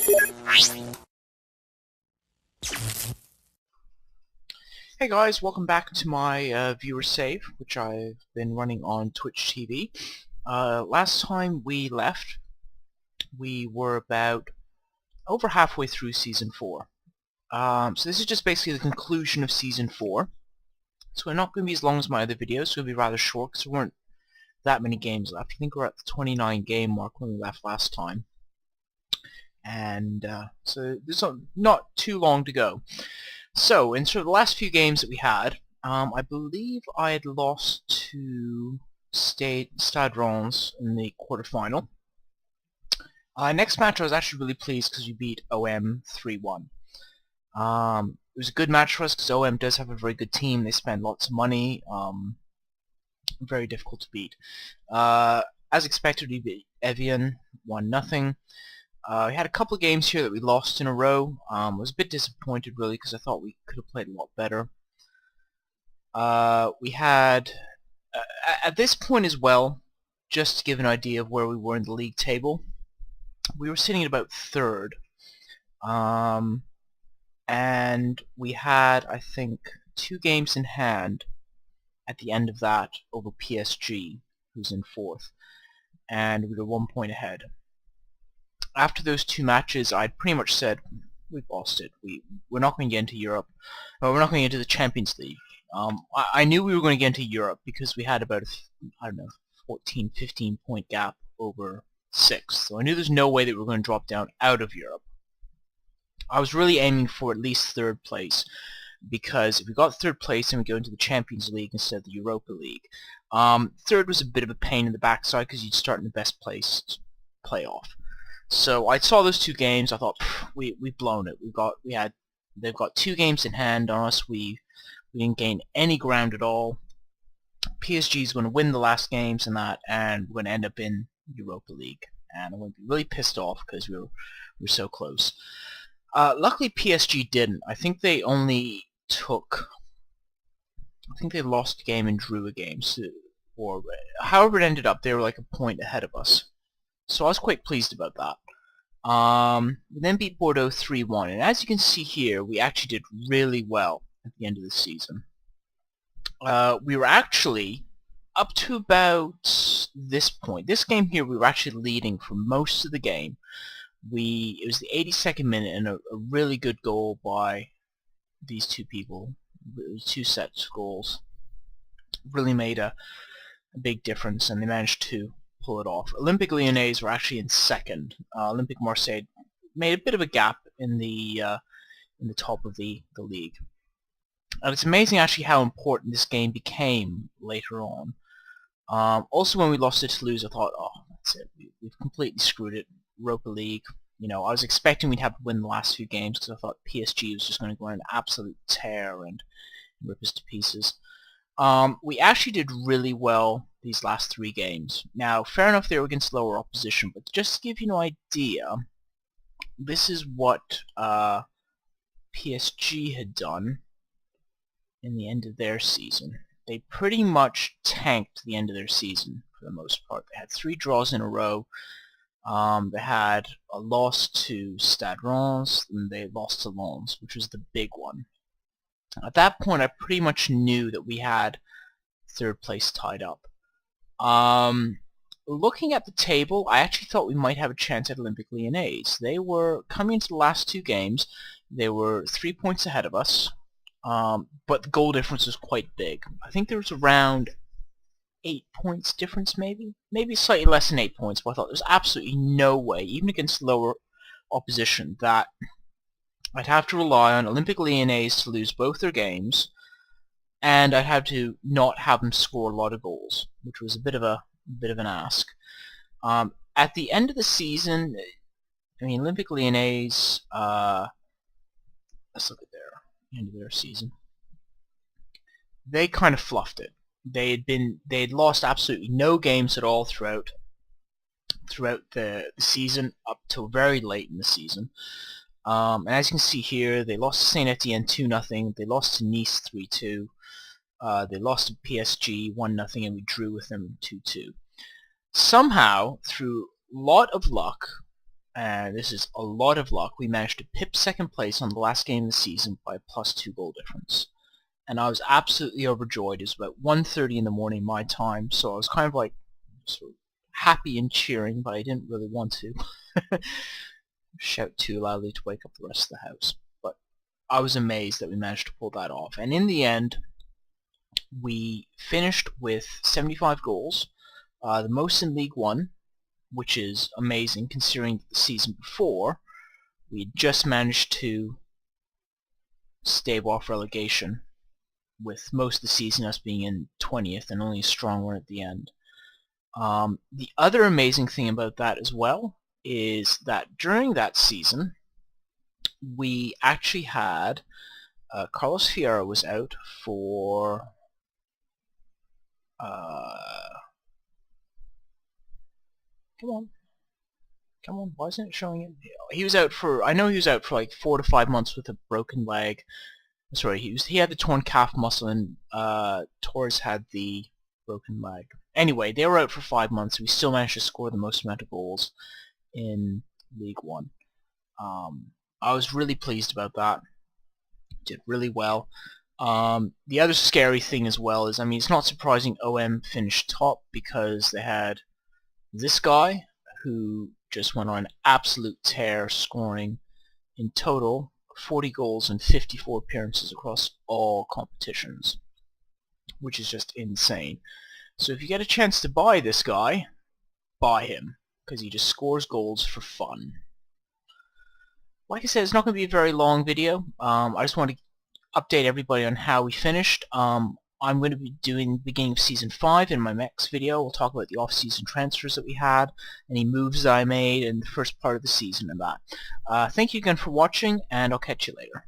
Hey guys, welcome back to my viewer save, which I've been running on Twitch TV. Last time we left, we were about over halfway through Season 4. So this is just basically the conclusion of Season 4. So we're not going to be as long as my other videos, so it'll be rather short because there weren't that many games left. I think we're at the 29 game mark when we left last time. And so there's not too long to go. So, in sort of the last few games that we had, I believe I had lost to Stade Reims in the quarterfinal. Next match I was actually really pleased because we beat OM 3-1. It was a good match for us because OM does have a very good team. They spend lots of money. Very difficult to beat. As expected, we beat Evian 1-0. We had a couple of games here that we lost in a row. I was a bit disappointed really because I thought we could have played a lot better. We had, at this point as well, just to give an idea of where we were in the league table, we were sitting at about 3rd. And we had, I think, 2 games in hand at the end of that over PSG, who's in 4th. And we were 1 point ahead. After those 2 matches, I'd pretty much said, we've lost it. We're not going to get into Europe. We're not going to get into the Champions League. I knew we were going to get into Europe because we had about a, 14, 15 point gap over 6th. So I knew there's no way that we were going to drop down out of Europe. I was really aiming for at least 3rd place because if we got 3rd place and we go into the Champions League instead of the Europa League, 3rd was a bit of a pain in the backside because you'd start in the best place playoff. So I saw those 2 games. I thought we've blown it. They've got 2 games in hand on us. We didn't gain any ground at all. PSG is going to win the last games and we're going to end up in Europa League. And I'm going to be really pissed off because we were so close. Luckily PSG didn't. I think they only took. I think they lost a game and drew a game. So, or however it ended up, they were like a point ahead of us. So I was quite pleased about that. We then beat Bordeaux 3-1, and as you can see here, we actually did really well at the end of the season. We were actually up to about this point. This game here, we were actually leading for most of the game. It was the 82nd minute, and a really good goal by these 2 people. 2 sets of goals really made a big difference, and they managed to pull it off. Olympique Lyonnais were actually in 2nd. Olympique Marseille made a bit of a gap in the top of the league. And it's amazing actually how important this game became later on. Also, when we lost to Toulouse, I thought, oh, that's it. We've completely screwed it. Europa League. You know, I was expecting we'd have to win the last few games because I thought PSG was just going to go on an absolute tear and rip us to pieces. We actually did really well these last 3 games. Now, fair enough, they were against lower opposition, but just to give you an idea, this is what PSG had done in the end of their season. They pretty much tanked the end of their season for the most part. They had 3 draws in a row. They had a loss to Stade Reims, and they lost to Lens, which was the big one. At that point, I pretty much knew that we had 3rd place tied up. Looking at the table, I actually thought we might have a chance at Olympique Lyonnais. They were coming into the last 2 games. They were 3 points ahead of us, but the goal difference was quite big. I think there was around 8 points difference, maybe slightly less than 8 points. But I thought there's absolutely no way, even against lower opposition, that I'd have to rely on Olympique Lyonnais to lose both their games, and I'd have to not have them score a lot of goals, which was a bit of an ask. At the end of the season, I mean, Olympique Lyonnais, let's look at the end of their season. They kind of fluffed it. They'd lost absolutely no games at all throughout the season up till very late in the season. And as you can see here, they lost to Saint Etienne 2-0. They lost to Nice 3-2. They lost to PSG 1-0, and we drew with them 2-2. Somehow, through a lot of luck, and this is a lot of luck, we managed to pip second place on the last game of the season by a +2 goal difference. And I was absolutely overjoyed. It was about 1:30 in the morning my time, so I was kind of like sort of happy and cheering, but I didn't really want to shout too loudly to wake up the rest of the house. But I was amazed that we managed to pull that off. And in the end, we finished with 75 goals, the most in League One, which is amazing considering that the season before we had just managed to stave off relegation, with most of the season us being in 20th and only a strong run at the end. The other amazing thing about that as well is that during that season we actually had Carlos Fierro was out for come on, why isn't it showing it? He was out for, I know he was out for like 4 to 5 months with a broken leg. Sorry, he had the torn calf muscle, and Torres had the broken leg. Anyway, they were out for 5 months. We still managed to score the most amount of goals in League One. I was really pleased about that. Did really well. The other scary thing as well is, I mean, it's not surprising OM finished top, because they had this guy who just went on an absolute tear, scoring in total 40 goals and 54 appearances across all competitions, which is just insane. So if you get a chance to buy this guy, buy him, because he just scores goals for fun. Like I said, it's not going to be a very long video. I just want to update everybody on how we finished. I'm going to be doing the beginning of Season 5 in my next video. We'll talk about the off-season transfers that we had, any moves that I made, and the first part of the season and that. Thank you again for watching, and I'll catch you later.